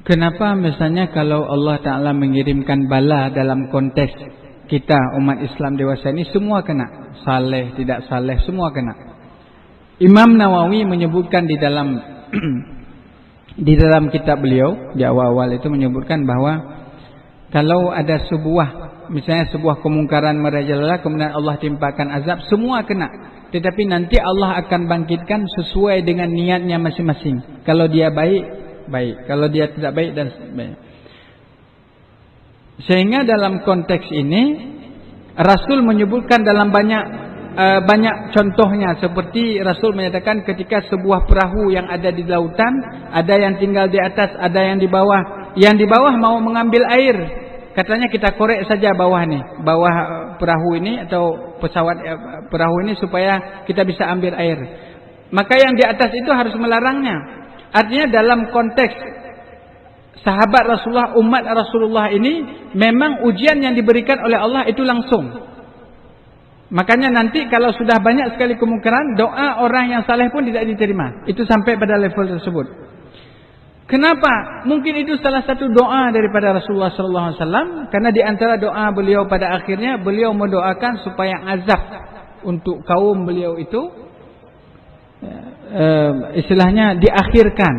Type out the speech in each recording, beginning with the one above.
Kenapa misalnya kalau Allah Ta'ala mengirimkan bala dalam konteks kita umat Islam dewasa ini semua kena, saleh tidak saleh semua kena. Imam Nawawi menyebutkan di dalam di dalam kitab beliau di awal-awal itu menyebutkan bahwa kalau ada sebuah misalnya sebuah kemungkaran merajalela kemudian Allah timpakan azab semua kena, tetapi nanti Allah akan bangkitkan sesuai dengan niatnya masing-masing. Kalau dia baik, kalau dia tidak baik dan baik. Sehingga dalam konteks ini Rasul menyebutkan dalam banyak contohnya, seperti Rasul menyatakan ketika sebuah perahu yang ada di lautan, ada yang tinggal di atas, ada yang di bawah. Yang di bawah mau mengambil air, katanya kita korek saja bawah perahu ini atau pesawat perahu ini supaya kita bisa ambil air. Maka yang di atas itu harus melarangnya. Artinya dalam konteks sahabat Rasulullah, umat Rasulullah ini memang ujian yang diberikan oleh Allah itu langsung. Makanya nanti kalau sudah banyak sekali kemungkaran, doa orang yang saleh pun tidak diterima. Itu sampai pada level tersebut. Kenapa? Mungkin itu salah satu doa daripada Rasulullah SAW. Karena di antara doa beliau pada akhirnya, beliau mendoakan supaya azab untuk kaum beliau itu istilahnya diakhirkan.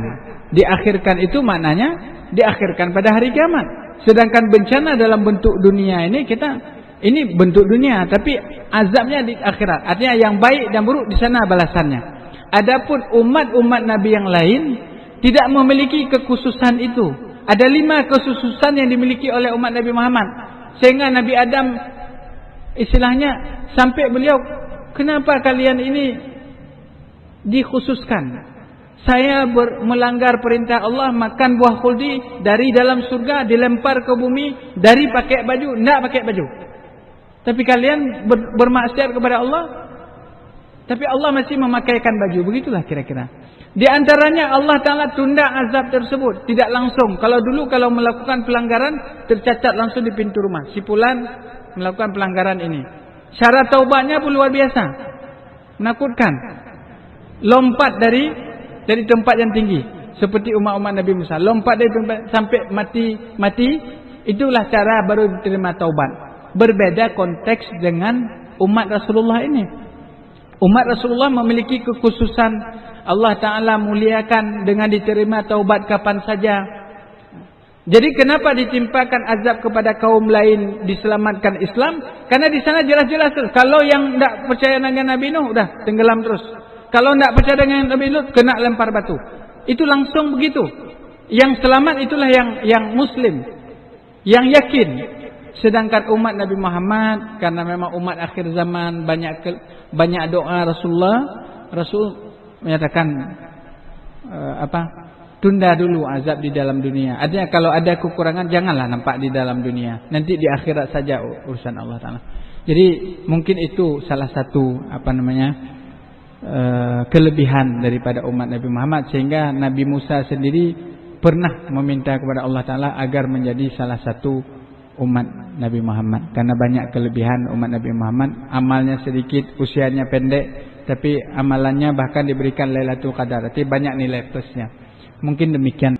Diakhirkan itu maknanya diakhirkan pada hari kiamat. Sedangkan bencana dalam bentuk dunia ini bentuk dunia, tapi azabnya di akhirat. Artinya yang baik dan buruk di sana balasannya. Adapun umat-umat Nabi yang lain tidak memiliki kekhususan itu. Ada 5 kekhususan yang dimiliki oleh umat Nabi Muhammad. Sehingga Nabi Adam istilahnya sampai beliau, kenapa kalian ini dikhususkan? Saya melanggar perintah Allah, makan buah khuldi dari dalam surga, dilempar ke bumi, dari pakai baju, tidak pakai baju. Tapi kalian bermaksiat kepada Allah, tapi Allah masih memakaikan baju. Begitulah kira-kira. Di antaranya Allah Ta'ala tunda azab tersebut, tidak langsung. Kalau dulu kalau melakukan pelanggaran, tercatat langsung di pintu rumah. Si fulan melakukan pelanggaran ini. Syarat taubatnya pun luar biasa, menakutkan. Lompat dari tempat yang tinggi, seperti umat-umat Nabi Musa, lompat dari tempat sampai mati, itulah cara baru diterima taubat. Berbeda konteks dengan umat Rasulullah ini. Umat Rasulullah memiliki kekhususan, Allah Ta'ala muliakan dengan diterima taubat kapan saja. Jadi kenapa ditimpakan azab kepada kaum lain diselamatkan Islam? Karena di sana jelas-jelas kalau yang tidak percaya dengan Nabi Nuh udah tenggelam terus. Kalau tidak percaya dengan Nabi Lut, kena lempar batu. Itu langsung begitu. Yang selamat itulah yang muslim, yang yakin. Sedangkan umat Nabi Muhammad, karena memang umat akhir zaman, banyak doa Rasulullah, Rasul menyatakan tunda dulu azab di dalam dunia. Artinya kalau ada kekurangan janganlah nampak di dalam dunia. Nanti di akhirat saja urusan Allah Ta'ala. Jadi mungkin itu salah satu kelebihan daripada umat Nabi Muhammad, sehingga Nabi Musa sendiri pernah meminta kepada Allah Ta'ala agar menjadi salah satu umat Nabi Muhammad. Karena banyak kelebihan umat Nabi Muhammad, amalnya sedikit, usianya pendek, tapi amalannya bahkan diberikan Lailatul Qadar, artinya banyak nilai plusnya. Mungkin demikian.